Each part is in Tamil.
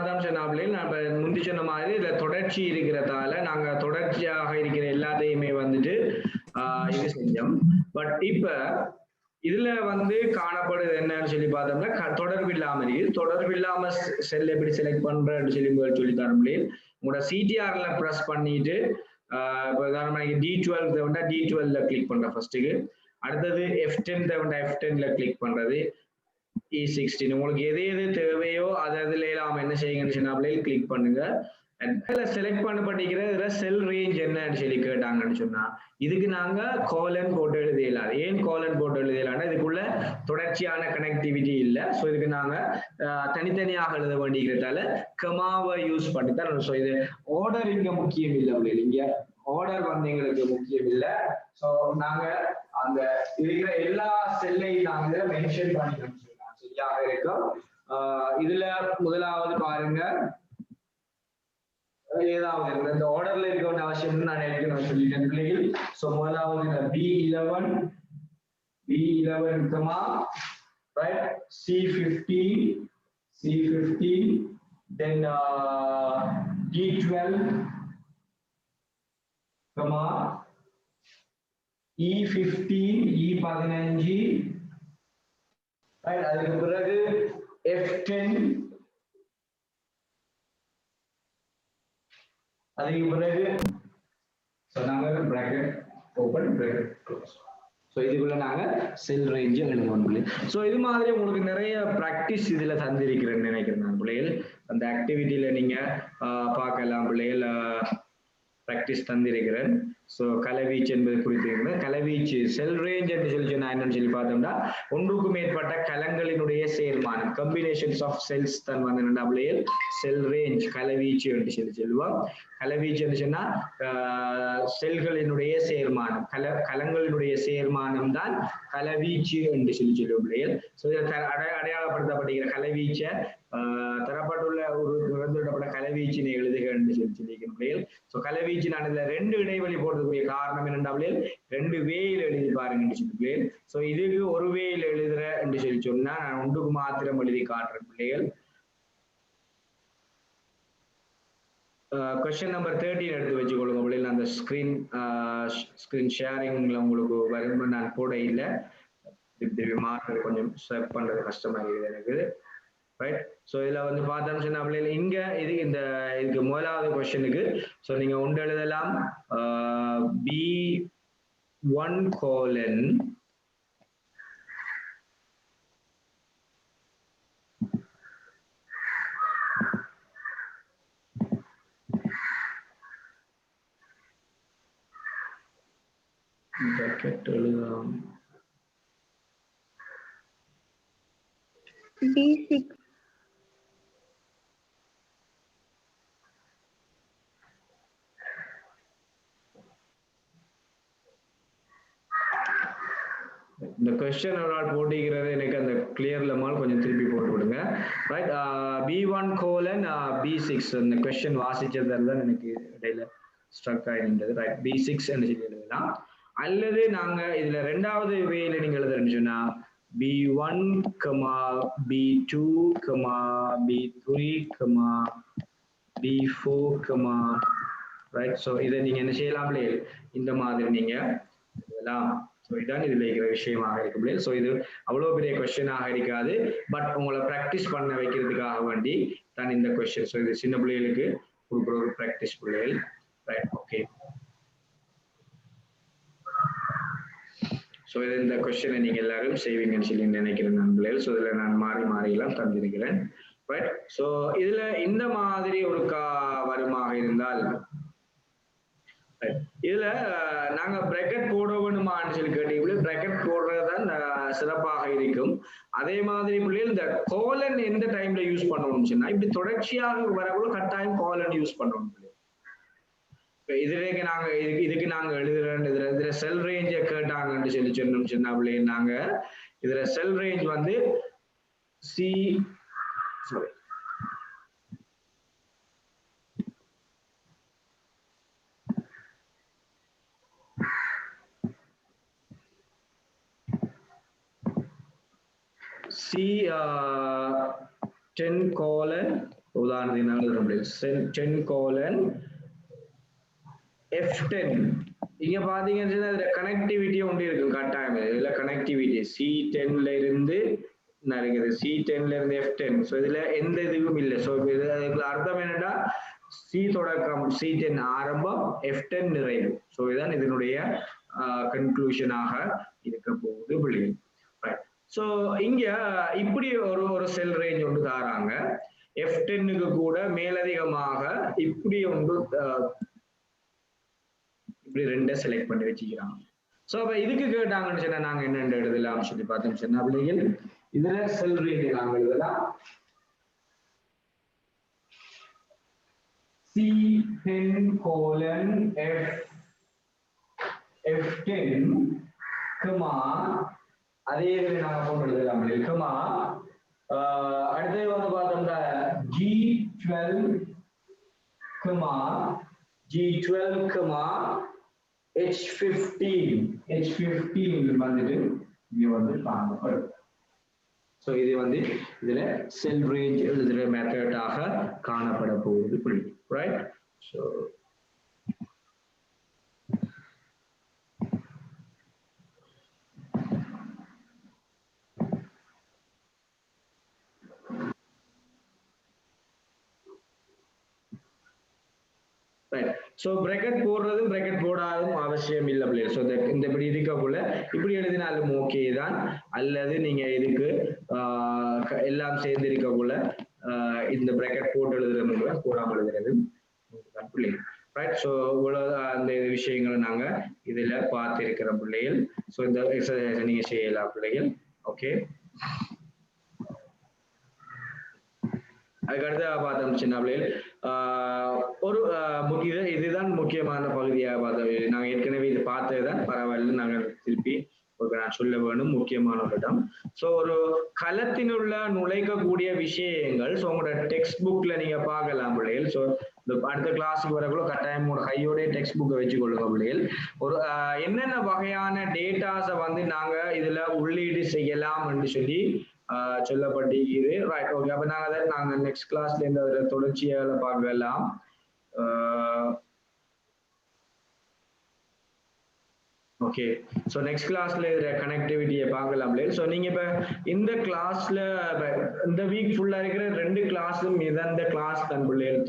பார்த்தோம் சொன்னாப்லே நான் முந்தி சொன்ன மாதிரி இதுல தொடர்ச்சி இருக்கிறதால நாங்க தொடர்ச்சியாக இருக்கிற எல்லாத்தையுமே வந்துட்டு இது செஞ்சோம். பட் இப்ப இதுல வந்து காணப்படுது என்னன்னு சொல்லி பார்த்தோம்னா தொடர்பு இல்லாம இருக்கு. தொடர்பு இல்லாம செல் எப்படி செலக்ட் பண்றேன்னு சொல்லி தரோம்லே உங்களோட சிடிஆர்ல பிரஸ் பண்ணிட்டு D12 தேவைன்னா D12ல கிளிக் பண்ற ஃபர்ஸ்ட்டுக்கு. அடுத்தது F10 தேவைன்னா F10ல கிளிக் பண்றது. E16 உங்களுக்கு எது எது தேவையோ அதுல எல்லாம் என்ன செய்யுங்கன்னு சொன்னாப்லே கிளிக் பண்ணுங்க. செலக்ட் பண்ணப்பட்டிருக்கிற செல் ரேஞ்ச் என்னன்னு சொல்லி கேட்டாங்கன்னு சொன்னா இதுக்கு நாங்க கோலன் போட்டு எழுதிடலாம். ஏன் கோலன் போட்டு எழுதிடலாம்னா இதுக்குள்ள தொடர்ச்சியான கனெக்டிவிட்டி இல்லை. ஸோ இதுக்கு நாங்க தனித்தனியாக எழுத வேண்டியிருக்கிறதால கமாவை யூஸ் பண்ணித்தான். ஸோ இது ஆர்டர் இங்க முக்கியம் இல்லை. உங்களுக்கு இங்க ஆர்டர் வந்து எங்களுக்கு முக்கியம் இல்லை. ஸோ நாங்க அந்த இருக்கிற எல்லா செல்லையும் நாங்க மென்ஷன் பண்ணிக்கணும் சொல்லலாம். சரியாக இருக்கும். இதுல முதலாவது பாருங்க ஏதாவது இந்த ஆர்டர்ல இருக்க வேண்டிய அவசியம் நான் எடுக்கணும் சொல்லிட்டேன் பிள்ளைகள். ஸோ முதலாவது B11 comma right C15 then D12 comma E15 right அதுக்கு பிறகு F10 அதுக்கு பிறகு சொன்னாங்க bracket open bracket close. So இதுக்குள்ள நாங்க செல் ரேஞ்ச் எழுதுவோம் பிள்ளைகள். ஸோ இது மாதிரி உங்களுக்கு நிறைய ப்ராக்டிஸ் இதுல தந்திருக்கிறேன்னு நினைக்கிறேன் நான் பிள்ளைகள். அந்த ஆக்டிவிட்டியில நீங்க பார்க்கலாம் பிள்ளைகள் ப்ராக்டிஸ் தந்திருக்கிறேன். ஸோ கலவீச்சு என்பது குறித்து கலவீச்சு செல் ரேஞ்ச் என்று சொன்னா என்னன்னு சொல்லி பார்த்தோம்னா ஒன்றுக்கும் மேற்பட்ட கலங்களினுடைய சேர்மானம் கம்பினேஷன்ஸ் ஆஃப் செல்ஸ் தான் வந்து பிள்ளைகள் செல் ரேஞ்ச் கலவீச்சு என்று சொல்லி சொல்லுவோம். கலவீச்சு என்று சொன்னா செல்களினுடைய சேர்மானம் கலங்களினுடைய சேர்மானம் தான் கலவீச்சு என்று சொல்லி சொல்லுவோம் பிள்ளைகள். ஸோ அடையாளப்படுத்தப்படுகிற கலவீச்சை தரப்பட்டுள்ள ஒரு நிரந்தரப்பட்ட கலவீச்சினை எழுதுக என்று சொல்லியிருக்கிறேன் பிள்ளைகள். ஸோ கலவீச்சு நான் இதுல 2 இடைவெளி போடுறதுக்குரிய காரணம் என்னென்னா பிள்ளைகள் 2 வேயில் எழுதி பாருங்க என்று சொல்லி பிள்ளைகள். ஸோ இதுக்கு ஒரு வேயில் எழுதுற என்று சொல்லி சொன்னா நான் ஒன்றுக்கு மாத்திரம் எழுதி காட்டுறேன் பிள்ளைகள். கொஸ்டின் நம்பர் 13 எடுத்து வச்சுக்கொள்ளுங்க பிள்ளைகள். அந்த ஸ்கிரீன் ஷேரிங்ல உங்களுக்கு வரும் நான் போட இல்லை. திருப்பி மாற்ற கொஞ்சம் ஸ்வைப் பண்றது கஷ்டமா இருக்குது எனக்கு. ரைட். ஸோ இதுல வந்து பார்த்தோம்னு சொன்னா பிள்ளைகள் இங்க இதுக்கு முதலாவது கொஸ்டினுக்கு ஸோ நீங்க ஒன்று எழுதலாம் B1 கோலன் bracket எழுதலாம் B6 இந்த கொஸ்டின் ஒரு போட்டிக்கிறது எனக்கு அந்த கிளியர்ல மாதிரி கொஞ்சம் திருப்பி போட்டு விடுங்க. ரைட். B1 கோலன் B6 அந்த கொஸ்டின் வாசிச்சதுல தான் எனக்கு இடையில ஸ்ட்ரக் ஆயிருந்தது. ரைட். B6 என்று சொல்லி எழுதலாம். அல்லது நாங்க இதுல ரெண்டாவது வேல நீங்க எழுதுறேன்னு சொன்னா B1, B2, B3, B4, right. So இதை நீங்க என்ன செய்யலாம் இந்த மாதிரி நீங்க எழுதலாம். ஸோ இதான் இதுல இருக்கிற விஷயமாக இருக்கு பிள்ளைகள். ஸோ இது அவ்வளோ பெரிய கொஸ்டினாக இருக்காது. பட் உங்களை ப்ராக்டிஸ் பண்ண வைக்கிறதுக்காக வேண்டி தான் இந்த கொஸ்டின். ஸோ இது சின்ன பிள்ளைகளுக்கு கொடுக்குற ஒரு ப்ராக்டிஸ் பிள்ளைகள். ரைட். ஓகே. ஸோ இது இந்த கொஸ்டினை நீங்க எல்லாரும் செய்வீங்கன்னு சொல்லி நினைக்கிறேன் நான் பிள்ளைகள். ஸோ இதுல நான் மாறி எல்லாம் தந்திருக்கிறேன். ரைட். ஸோ இதுல இந்த மாதிரி ஒரு வருமாக இருந்தால் இதுல நாங்க பிராக்கெட் போட வேணுமான்னு சொல்லி கேட்டீங்க. பிராக்கெட் போடுறதுதான் சிறப்பாக இருக்கும். அதே மாதிரி பிள்ளைகள் இந்த கோலன் எந்த டைம்ல யூஸ் பண்ணணும்னு சொன்னா இப்படி தொடர்ச்சியாக வரக்குள்ள கட்டாயம் கோலன் யூஸ் பண்ணணும். இதுக்கு நாங்க எழுதுறோம். இதுல செல் ரேஞ்ச கேட்டாங்கன்னு சொல்லி சொன்னா பிள்ளைகள் நாங்க இதுல செல் ரேஞ்ச் வந்து C10 colon உதாரணத்துக்கு 10 கோலன் F10 இங்க பாத்தீங்கன்னா இதுல கனெக்டிவிட்டி ஒன்று இருக்கு கட்டாயம் இதுல கனெக்டிவிட்டி C10ல இருந்து நடக்குது C10ல இருந்து F10 ஸோ இதுல எந்த இதுவும் இல்லை ஸோ இதுல அர்த்தம் என்னன்னா C தொடக்கம் C10 ஆரம்பம் F10 நிறைவு ஸோ இதுதான் இதனுடைய கன்க்ளூஷனாக இருக்க போகுது பிள்ளைகள் ஸோ இங்க இப்படி ஒரு செல் ரேஞ்ச் ஒன்று தாராங்க F10க்கு கூட மேலதிகமாக இப்படி ஒன்று இப்படி ரெண்டை செலக்ட் பண்ணி வச்சுக்கிறாங்க ஸோ அப்ப இதுக்கு கேட்டாங்கன்னு சொன்னா நாங்க என்னென்ன எழுதலாம் சொல்லி பார்த்தோம் சொன்னா பிள்ளைகள் இதுல செல் ரேஞ்ச் நாங்க எழுதலாம் C10 colon F10 கமா அதே இதுல நாங்க போட்டு எழுதலாம் பிள்ளைகள் கமா அடுத்தது வந்து பார்த்தோம்னா G12 comma G12 comma H15 வந்துட்டு இங்க வந்து காணப்படும் சோ இது வந்து இதுல செல் ரேஞ்ச் எழுதுற மெத்தடாக காணப்பட போகுது புரியுது ரைட் சோ ஸோ பிராக்கெட் போடுறதும் பிராக்கெட் போடாததும் அவசியம் இல்லை பிள்ளைகள் ஸோ இந்த இப்படி இருக்கக்குள்ள இப்படி எழுதினாலும் ஓகே தான் அல்லது நீங்க இதுக்கு எல்லாம் சேர்ந்து இருக்கக்குள்ள இந்த பிராக்கெட் போட்டு எழுதுறது போடாமல் எழுதுறது பிள்ளைகள் ரைட் ஸோ இவ்வளவு அந்த விஷயங்களை நாங்க இதுல பார்த்து இருக்கிற பிள்ளைகள் ஸோ இந்த எக்ஸசைஸ் நீங்க செய்யலாம் பிள்ளைகள் ஓகே அதுக்கடுத்து பார்த்தோம் சின்ன பிள்ளைகள் ஒரு இதுதான் முக்கியமான பகுதியாக பார்த்தோம் நாங்கள் ஏற்கனவே இது பார்த்ததுதான் பரவாயில்ல நாங்கள் திருப்பி நான் சொல்ல வேணும் முக்கியமான ஒரு இடம் ஸோ ஒரு களத்தினுள்ள நுழைக்கக்கூடிய விஷயங்கள் ஸோ உங்களோட டெக்ஸ்ட் புக்ல நீங்க பார்க்கலாம் பிள்ளைகள் ஸோ அடுத்த கிளாஸுக்கு வரக்குள்ள கட்டாயம் ஒரு கையோட டெக்ஸ்ட் புக்கை வச்சுக்கொள்ளுங்க பிள்ளைகள் ஒரு என்னென்ன வகையான டேட்டாஸை வந்து நாங்க இதுல உள்ளீடு செய்யலாம் என்று சொல்லி சொல்லப்பட்டிருக்குது ரைட் ஓகே அப்ப நாங்க நெக்ஸ்ட் கிளாஸ்ல இந்த தொடர்ச்சியாக பார்க்கலாம் ஓகே ஸோ நெக்ஸ்ட் கிளாஸ்ல இதுல கனெக்டிவிட்டியை பார்க்கலாம் ஸோ நீங்க இப்ப இந்த கிளாஸ்ல இந்த வீக் ஃபுல்லா இருக்கிற 2 கிளாஸும் இந்த கிளாஸ் தான் பிள்ளைகள்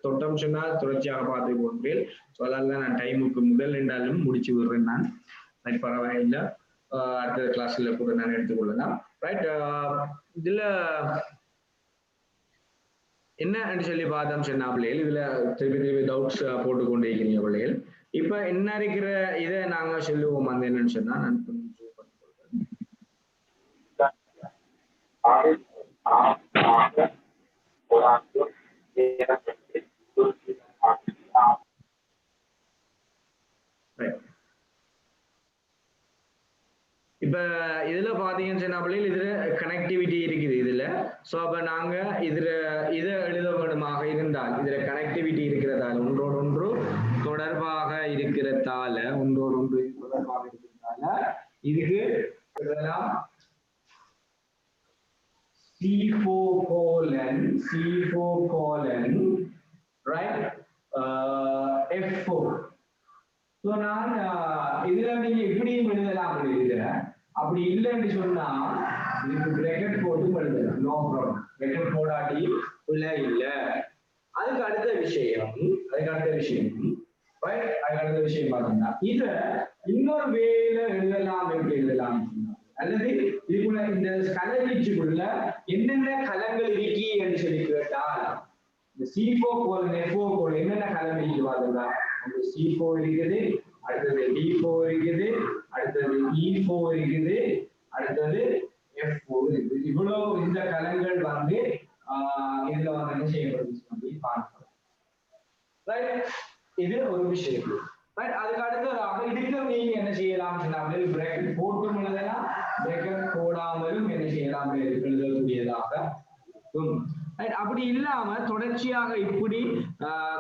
தொட்டம் சொன்னா தொடர்ச்சியாக பார்த்து போகிறேன் ஸோ அதனால நான் டைமுக்கு முதல் 2 முடிச்சு விடுறேன் நான் பரவாயில்லை அடுத்த கிளாஸ்ல கூட நான் எடுத்துக்கொள்ளலாம் ரைட் இதுல என்ன சொல்லி பார்த்தோம் சொன்னா பிள்ளைகள் இதுல திருப்பி டவுட்ஸ் போட்டு கொண்டு இருக்கிறீங்க பிள்ளைகள் இப்ப என்ன இருக்கிற இதை நாங்க சொல்லுவோம் அந்த என்னன்னு சொன்னா நான் இப்ப இதுல பாத்தீங்கன்னு சொன்னா பிள்ளைகள் இதுல கனெக்டிவிட்டி இருக்குது இதுல சோ அப்ப நாங்க இதை எழுத வேண்டுமாக இருந்தால் இதுல கனெக்டிவிட்டி இருக்கிறதால ஒன்றோடு ஒன்று தொடர்பாக இருக்கிறதால இதுக்கு C4 colon right F4 so நான் இதுல நீங்க இப்படியும் எழுதலாம் இதுல அப்படி இல்லைன்னு சொன்னா இதுக்கு பிராக்கெட் போட்டு எழுதலாம் நோ ப்ராப்ளம் பிராக்கெட் போடாட்டி இல்லை அதுக்கு அடுத்த விஷயம் பாத்தீங்கன்னா இத இன்னொரு வேல எழுதலாம் எப்படி எழுதலாம் அல்லது இதுக்குள்ள இந்த கலவீச்சுக்குள்ள என்னென்ன கலங்கள் இருக்கி என்று சொல்லி கேட்டால் இந்த C4 colon F4 colon என்னென்ன கலவீச்சு பாத்தீங்கன்னா C4 இருக்குது அடுத்தது D4 இருக்குது அடுத்தது E4 இருக்குது அடுத்தது F4 இருக்குது இவ்வளவு இந்த கலங்கள் வந்து இதுல வந்து என்ன செய்யப்படுது சொல்லி பார்க்கலாம் இது ஒரு விஷயம் அதுக்கு அடுத்ததாக இதுக்கு நீங்க என்ன செய்யலாம் பிராக்கெட் போட்டும் எழுதலாம் பிராக்கெட் போடாமலும் என்ன செய்யலாம் எழுதக்கூடியதாக அப்படி இல்லாம தொடர்ச்சியாக இப்படி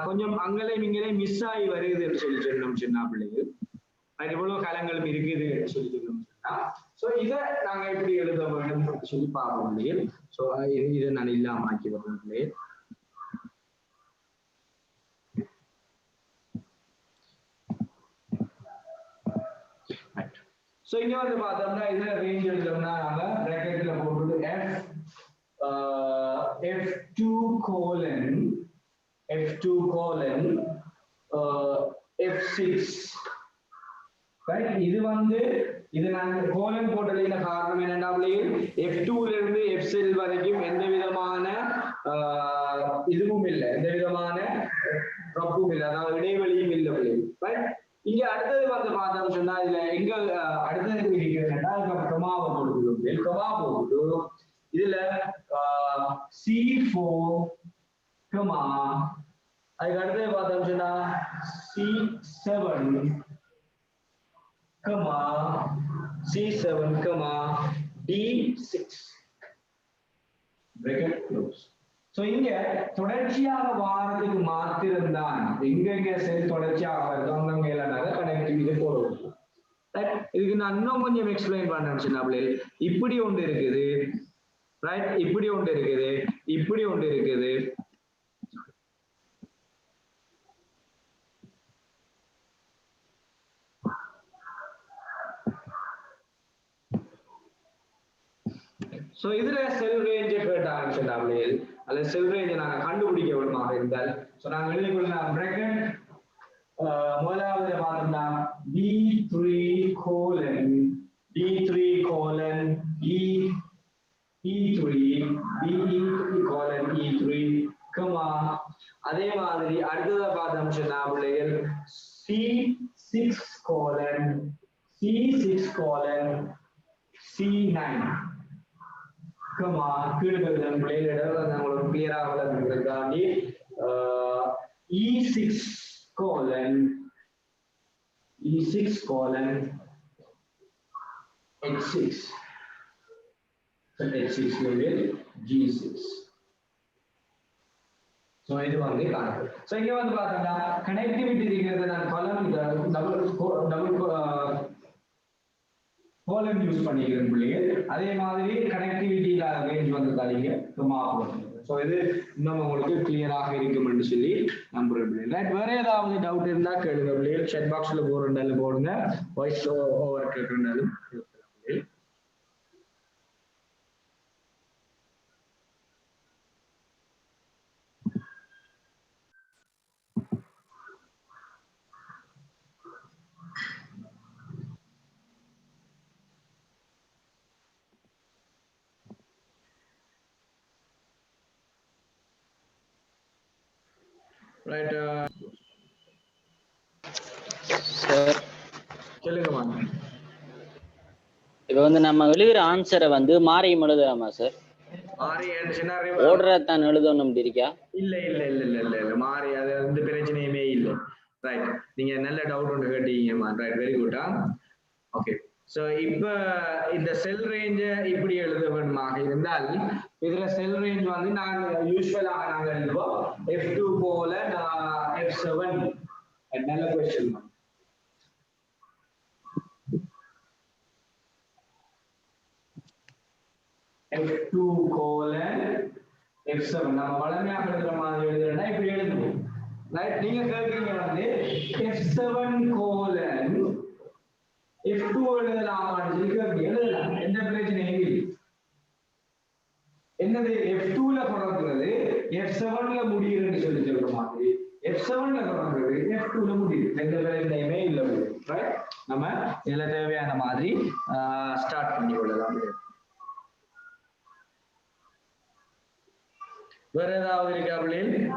கொஞ்சம் அங்கலையும் இங்கலையும் மிஸ் ஆகி வருகுதுன்னு சொல்லி சொன்னோம் சின்ன பிள்ளைகள் இவ்வளவு காலங்களும் இருக்குது சொல்லி சொன்னோம் சோ இதை நாங்க எப்படி எழுத வேண்டும் சொல்லி பார்ப்போம் பிள்ளைகள் சோ இதை நான் இல்லாம ஆக்கி வரேன் பிள்ளைகள் சோ இங்க வந்து பார்த்தோம்னா இதுல ரேஞ்ச் எழுதணும்னா நாங்க பிராக்கெட்ல போட்டுட்டு f2 colon f6 ரைட். இது வந்து இது நாங்க கோலன் போட்டதுல காரணம் என்னன்னா f2 ல இருந்து f7 வரைக்கும் எந்த விதமான இதுவும் இல்லை, எந்த விதமான ட்ராப்பும் இல்லை, அதாவது இடைவெளியும் இல்லை. ரைட். இங்க அடுத்தது வந்து பார்த்தோம்னு சொன்னா இதுல எங்க அடுத்தது இருக்கிறதுனா கமாவை போட்டுக்கணும். கமா போட்டு இதுல C4 கமா அதுக்கு அடுத்தது பார்த்தோம்னு சொன்னா C7 comma C7 comma D6 bracket close. So இங்க தொடர்ச்சியாக வாரத்துக்கு மாத்திருந்தான் எங்கெங்க செல் தொடர்ச்சியாக வருதோ அங்கங்க கனெக்டிவிட்டி போடுவோம். ரைட். இதுக்கு நான் இன்னும் கொஞ்சம் எக்ஸ்பிளைன் பண்ணேன் சின்ன பிள்ளைகள். இப்படி ஒன்று இருக்குது, ரைட், இப்படி ஒன்று இருக்குது, இப்படி ஒன்று இருக்குது. சோ இதுல செல் ரேஞ்ச் கேட்டாங்க சின்ன பிள்ளைகள். அல்லது செல் ரேஞ்ச் நாங்க கண்டுபிடிக்க வேண்டுமாக இருந்தால் சோ நாங்க எழுதி கொள்ளலாம் பிராக்கெட் முதலாவது பார்த்தோம்னா D3 colon E3 colon E3 comma அதே மாதிரி அடுத்ததா பார்த்தோம் சொன்னா பிள்ளைகள் C6 colon C9 கமா கீழ்கள் பிள்ளைகளிடம் நம்மளுக்கு கிளியராக வளர்ந்துருக்காண்டி E6 colon H6 level G6. So இது வந்து காணப்படுது. சோ இங்க வந்து பாத்தீங்கன்னா கனெக்டிவிட்டி இருக்கிறது நான் காலம் டபுள் கோலன் யூஸ் பண்ணிக்கிறேன் பிள்ளைகள். அதே மாதிரி கனெக்டிவிட்டி ரேஞ்ச் வந்து தாளிங்க மாறும். சோ இது இன்னும் உங்களுக்கு கிளியராக இருக்கும் என்று சொல்லி நம்புறேன். ரைட். வேற ஏதாவது டவுட் இருந்தா கேளுங்க பிள்ளைகள். chat பாக்ஸ்ல போடுங்க, வாய்ஸ் ஓவர் கேட்கறனாலும் கேட்கலாம். ரைட். சார் சொல்லுங்கம்மா. இப்போ வந்து நம்ம எழுதுற ஆன்சரை வந்து மாறியும் எழுதலாமா சார்? ஆர்டர் தான் எழுதணும் அப்படி இருக்கா? இல்ல மாறி அது வந்து பிரச்சனையுமே இல்லை. ரைட். நீங்க நல்ல டவுட் ஒன்று கேட்டீங்கம்மா. ரைட், வெரி குட்டா. ஓகே. சோ இப்ப இந்த செல் ரேஞ்ச் இப்படி எழுத வேண்டுமாக இருந்தால் இதுல செல் ரேஞ்ச் வந்து யூஸ்வலாக நாங்க எழுதுவோம் f2 போல f7. நல்ல क्वेश्चन. f2 colon f7 நம்ம வளமையாக எழுதுற மாதிரி எழுதுறேன்னா இப்படி எழுதுவோம். ரைட். நீங்க கேக்குறீங்க வந்து f7 colon f2 எழுதலாமான்னு சொல்லி கேக்குறீங்க. எழுதலாம், எந்த பிரச்சனையும் இல்லை. என்னது f2 ல தொடங்குறது f7 ல முடியுதுன்னு சொல்லி சொல்ற மாதிரி f7 ல தொடங்குறது f2 ல முடியுது, எந்த பிரச்சனையுமே இல்லை. ரைட். நம்ம இதுல தேவையான மாதிரி ஸ்டார்ட் பண்ணி கொள்ளலாம். வேற ஏதாவது இருக்கா பிள்ளைகள்?